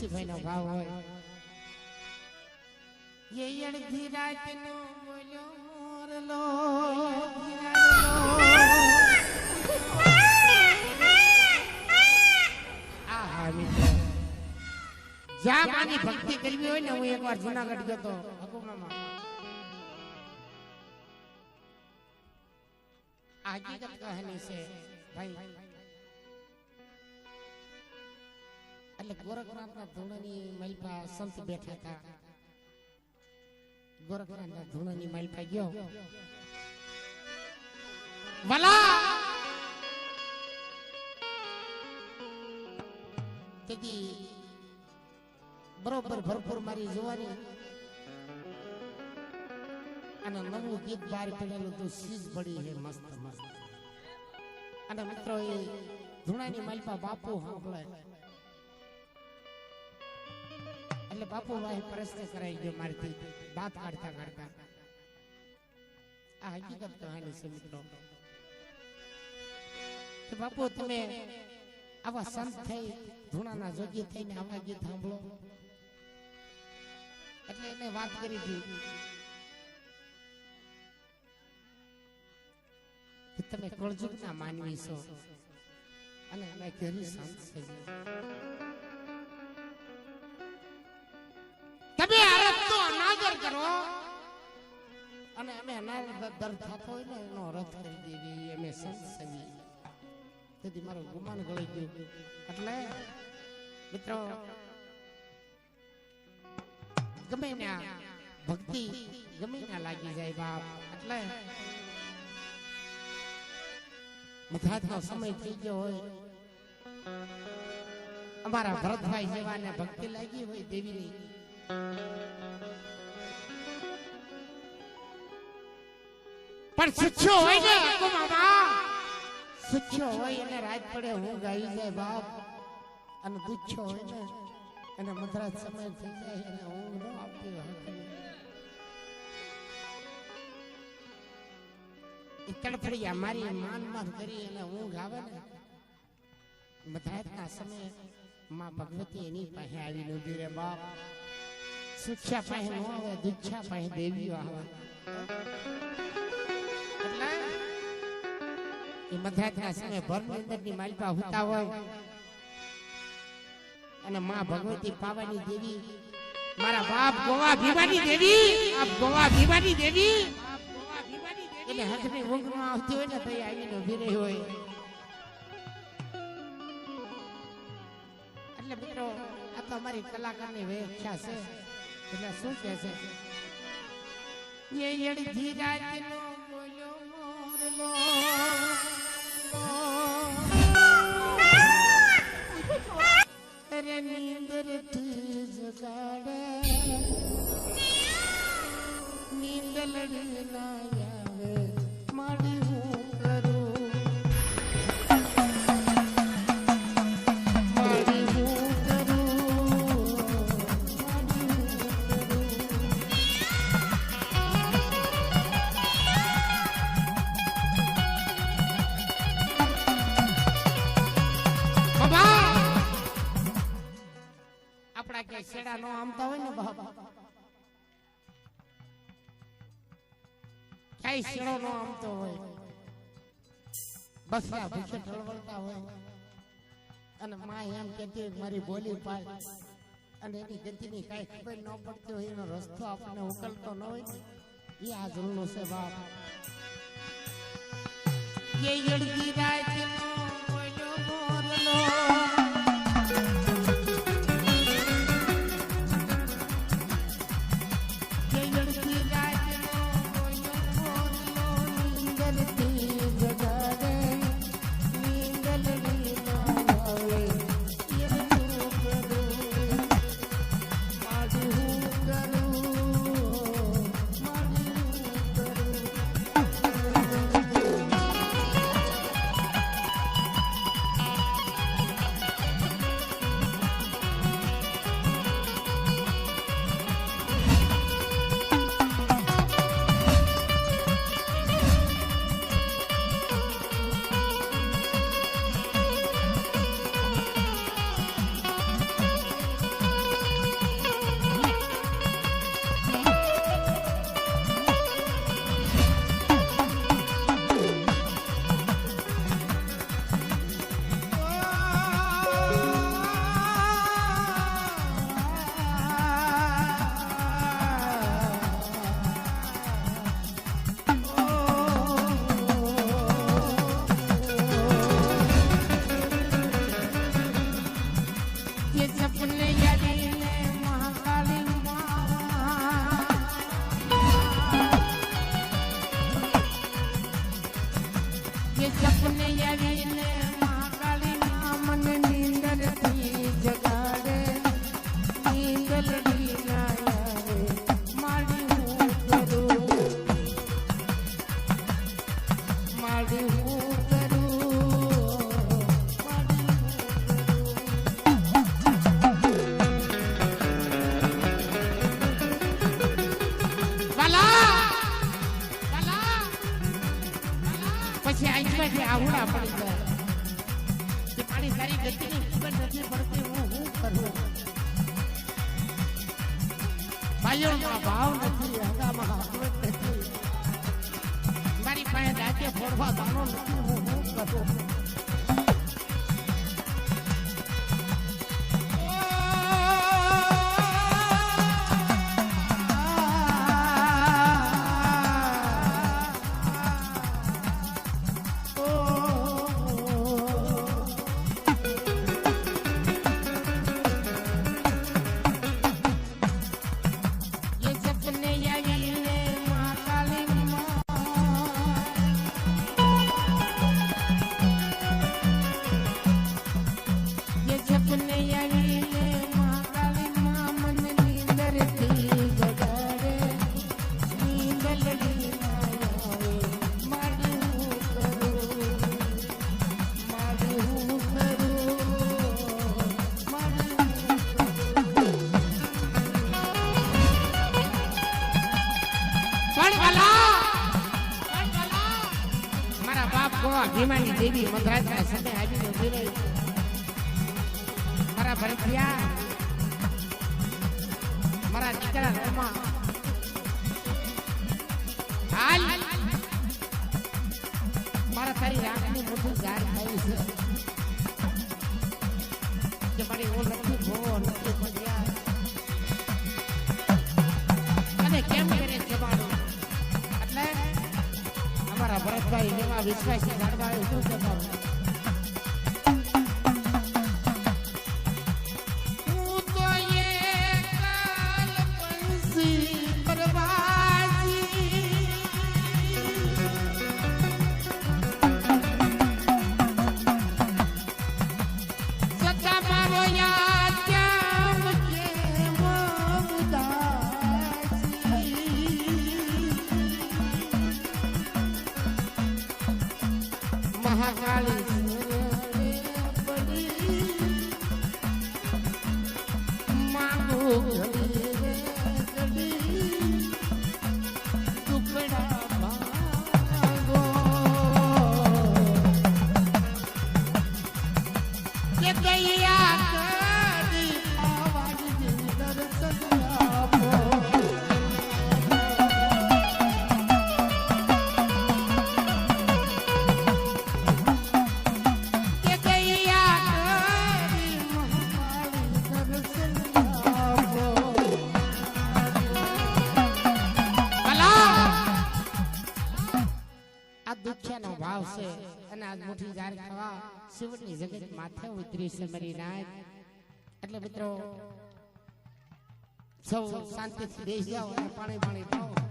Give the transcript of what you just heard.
તુલસીભાઈ નો ભાવ હોય ये अड़धी रात नो बोलो मोरलो જા માની ભક્તિ કરવી હોય ને હું એકવાર જૂનાગઢ ગયો તો હકુમામાં હકીકત કહાની છે ભાઈ એટલે ગોરખનાથના ધૂણની મલપા સંત બેઠા હતા ગોરખનાથના ધૂણની મલપા ગયો વલા તેથી બરોબર ભરપૂર મારી જોવાની અને નવું ગીત બહાર પડેલું તો સીજ પડી છે મસ્ત મસ્ત અને મિત્રો એ ધૂણાની માલપા બાપુ સાંભળે એટલે બાપુ ભાઈ પ્રશ્ન કરાઈ ગયો મારથી દાંત કાઢતા કાઢતા આ હકીકત કહાની છે મિત્રો કે બાપુ તમે આવા સંત થઈ ધૂણાના જોગી થઈને આવા ગીત સાંભળો એટલે એને વાત કરી હતી કે તમે કળજુગના માનવી છો અને અમે ઘેરી સંત છે તમે આરતનો અનાદર કરો અને અમે અનાદર થતો હોય ને એનો રથ કરી દેવી અમે સંત સેવી તેથી મારું ગુમાન ગળી ગયું એટલે મિત્રો ગમે ને ભક્તિ ગમે ને લાગી જાય બાપ એટલે મધાતનો સમય થઈ ગયો હોય અમારા ભરતભાઈ જેવાને ભક્તિ લાગી હોય દેવીની પણ સુચ્છો હોય ને મામા સુચ્છો હોય એને રાત પડે હું ગાઈ જાય બાપ અને દુચ્છો હોય ને અને મધરાત સમય થઈ જાય અને ઊંઘ ન આવતી હોય એ તડફડી અમારી માન કરી અને ઊંઘ આવે ને મધરાતના સમયે માં ભગવતી એની પાસે આવી નોંધી રે બાપ સુચ્છા પાસે ન આવે દુચ્છા પાસે દેવીઓ આવે એટલે એ મધરાતના સમયે ભરની અંદરની માલપા હોતા હોય અને માં ભગવતી પાવાની દેવી મારા બાપ ગોવા ભીવાની દેવી આપ ગોવા ભીવાની દેવી એટલે હકની ઊંઘ ન આવતી હોય ને તો આવીને ઉભી રહી હોય એટલે મિત્રો આ તો અમારી કલાકારની વ્યાખ્યા છે એટલે શું કહે છે ये अड़धी रात नो बोलो मोरलो अरे नींदर थी जगाड़े नींद लड़ी ना आवे माड़ी हूँ करूँ माड़ी हूँ करूँ माड़ी हूँ કરું સેડા નો આમતા હોય ને બાપ કઈ સેડો નો આમતો હોય બસ આ ભૂખે ઠળવળતા હોય અને માં એમ કહેતી મારી બોલી પાડ અને એની ગતિની કઈ ખબર ન પડતી હોય એનો રસ્તો આપણને ઉકલતો ન હોય એ આ જૂનું છે બાપ ये अड़धी रात नो बोलो मोरलो ભાઈઓમાં ભાવ નથી, હગામાં હાથવટ નથી. મારી પાસે દાંતે ફોડવા દાનો નથી, હું કરું. ભીમાની દેવી મદ્રાસના સમય આવીને ઉભી રહી. મારા ભરતિયા, મારા દીકરા રોમા, હાલ મારા તારી રાખની મોટી જાર થઈ છે કે મારી ઓલ નથી ભો નથી ભર્યા અને કેમ કરે જવાનું. એટલે અમારા ભરતભાઈ એવા વિશ્વાસી જાણવા શું કહેતા શિવની જગત માથે ઉતરી છે મારી નાથ. એટલે મિત્રો સૌ શાંતિથી બેસી જાઓ અને પાણી પાણી પાઓ.